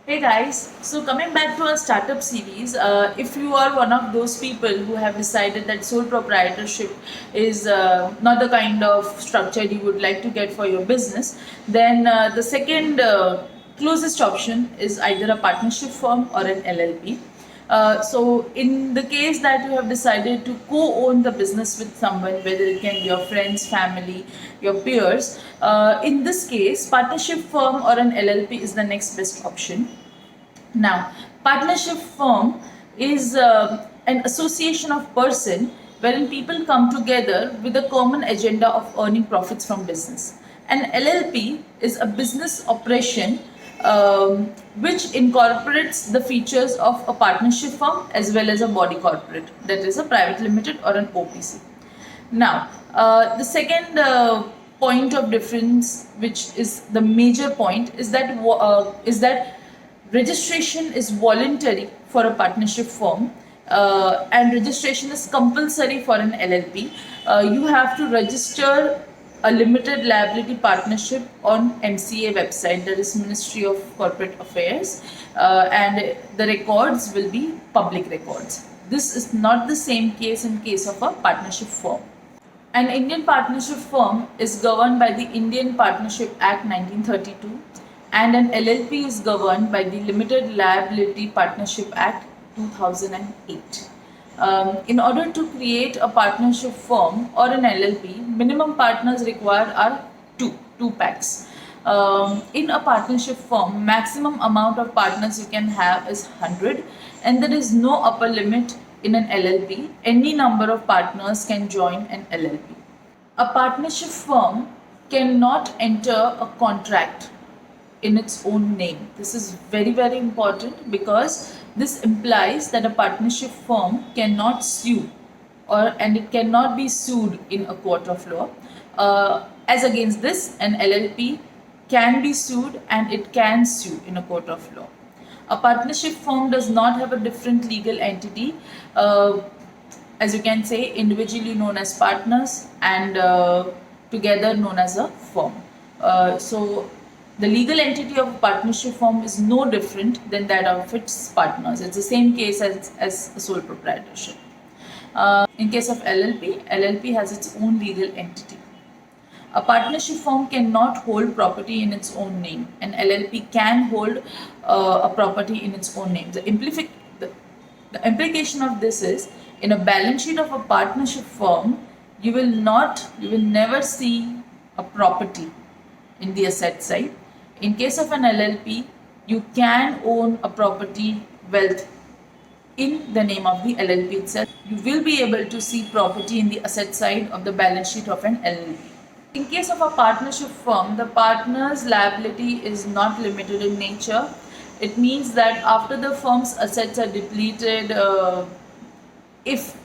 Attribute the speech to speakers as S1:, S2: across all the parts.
S1: Hey guys, so coming back to our startup series, if you are one of those people who have decided that sole proprietorship is not the kind of structure you would like to get for your business, then the second closest option is either a partnership firm or an LLP. So, in the case that you have decided to co-own the business with someone, whether it can be your friends, family, your peers, in this case, partnership firm or an LLP is the next best option. Now, partnership firm is an association of person wherein people come together with a common agenda of earning profits from business. An LLP is a business operation which incorporates the features of a partnership firm as well as a body corporate, that is a private limited or an OPC. Now, the second point of difference, which is the major point, is that registration is voluntary for a partnership firm, and registration is compulsory for an LLP. You have to register a limited liability partnership on MCA website, that is Ministry of Corporate Affairs, and the records will be public records. This is not the same case in case of a partnership firm. An Indian partnership firm is governed by the Indian Partnership Act 1932, and an LLP is governed by the Limited Liability Partnership Act 2008. In order to create a partnership firm or an LLP, minimum partners required are two packs. In a partnership firm, maximum amount of partners you can have is 100, and there is no upper limit. In an LLP, any number of partners can join an LLP. A partnership firm cannot enter a contract in its own name. This is very, very important because this implies that a partnership firm cannot sue and it cannot be sued in a court of law. As against this, an LLP can be sued and it can sue in a court of law. A partnership firm does not have a different legal entity, as you can say, individually known as partners and together known as a firm. So the legal entity of a partnership firm is no different than that of its partners. It's the same case as a sole proprietorship. In case of LLP has its own legal entity. A partnership firm cannot hold property in its own name. An LLP can hold a property in its own name. The implication of this is, in a balance sheet of a partnership firm, you will never see a property in the asset side. In case of an LLP, you can own a property wealth in the name of the LLP itself. You will be able to see property in the asset side of the balance sheet of an LLP. In case of a partnership firm, the partner's liability is not limited in nature. It means that after the firm's assets are depleted, if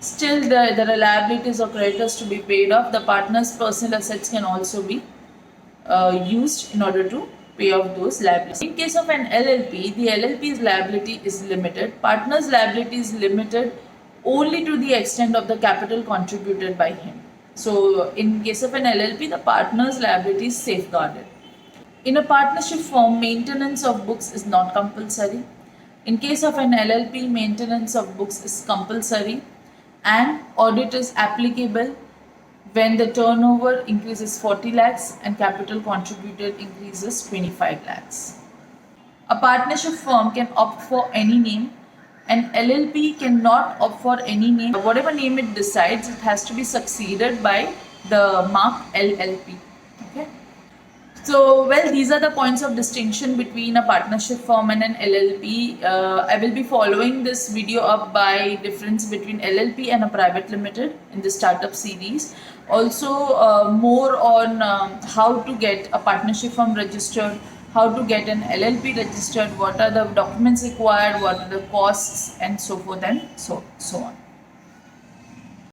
S1: still there are liabilities or creditors to be paid off, the partner's personal assets can also be used in order to pay off those liabilities. In case of an LLP, the LLP's liability is limited. Partner's liability is limited only to the extent of the capital contributed by him. So, in case of an LLP, the partner's liability is safeguarded. In a partnership firm, maintenance of books is not compulsory. In case of an LLP, maintenance of books is compulsory, and audit is applicable when the turnover increases 40 lakhs and capital contributed increases 25 lakhs. A partnership firm can opt for any name. An LLP cannot opt for any name. Whatever name it decides, it has to be succeeded by the mark LLP. Okay. So, well, these are the points of distinction between a partnership firm and an LLP. I will be following this video up by difference between LLP and a private limited in the startup series. Also, more on how to get a partnership firm registered, how to get an LLP registered, what are the documents required, what are the costs, and so forth and so on.